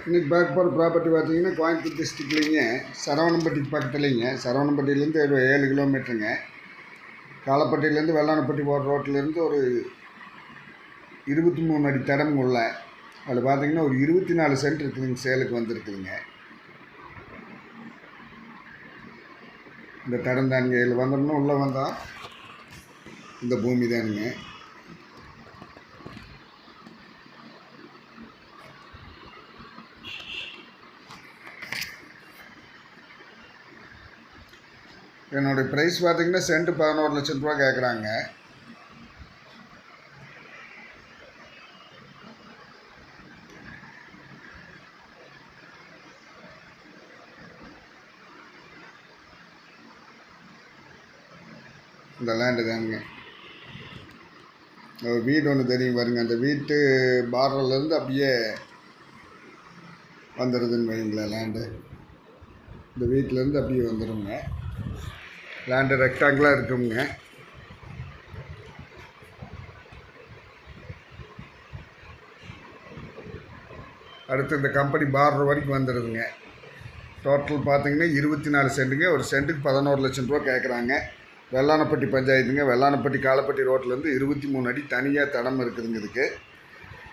இன்றைக்கி பார்க்க போகிற ப்ராப்பர்ட்டி பார்த்தீங்கன்னா கோயம்புத்தூர் டிஸ்ட்ரிக்ட்லேங்க சரவணம்பட்டிக்கு பக்கத்துலேங்க. சரவணம்பட்டியிலேருந்து 7 கிலோமீட்டருங்க. காலப்பட்டியிலேருந்து வெள்ளானப்பட்டி போகிற ரோட்டிலேருந்து ஒரு 23 அடி தடம் உள்ள அதில் பார்த்தீங்கன்னா ஒரு 24 சென்ட் இருக்குதுங்க, சேலுக்கு வந்துருக்குதுங்க. இந்த தடம் தானுங்க. இதில் வந்தோம்னா உள்ளே வந்தால் இந்த பூமி தானுங்க. என்னுடைய ப்ரைஸ் பார்த்திங்கன்னா சென்ட் 11 லட்சம் ரூபா கேட்குறாங்க. இந்த லேண்டு தானுங்க. வீடு ஒன்று தெரியும் பாருங்க. அந்த வீட்டு பார்டர்லேருந்து அப்படியே வந்துடுதுன்னு வைங்களேன் லேண்டு. இந்த வீட்டிலேருந்து அப்படியே வந்துடுங்க. லேண்டு ரெக்டாங்கிளாக இருக்குங்க. அடுத்து இந்த கம்பெனி பார்டர் வரைக்கும் வந்துடுதுங்க. டோட்டல் பார்த்திங்கன்னா 24 சென்ட்டுங்க. ஒரு சென்ட்டுக்கு 11 லட்சம் ரூபா கேட்குறாங்க. வெள்ளானப்பட்டி பஞ்சாயத்துங்க. வெள்ளானப்பட்டி காலப்பட்டி ரோட்டிலேருந்து 23 அடி தனியாக தடம் இருக்குதுங்க. இதுக்கு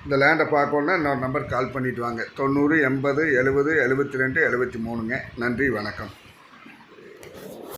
இந்த லேண்டை பார்க்கணுன்னா இன்னொரு நம்பர் கால் பண்ணிவிட்டு வாங்க. 90 80 70 72 73ங்க. நன்றி, வணக்கம்.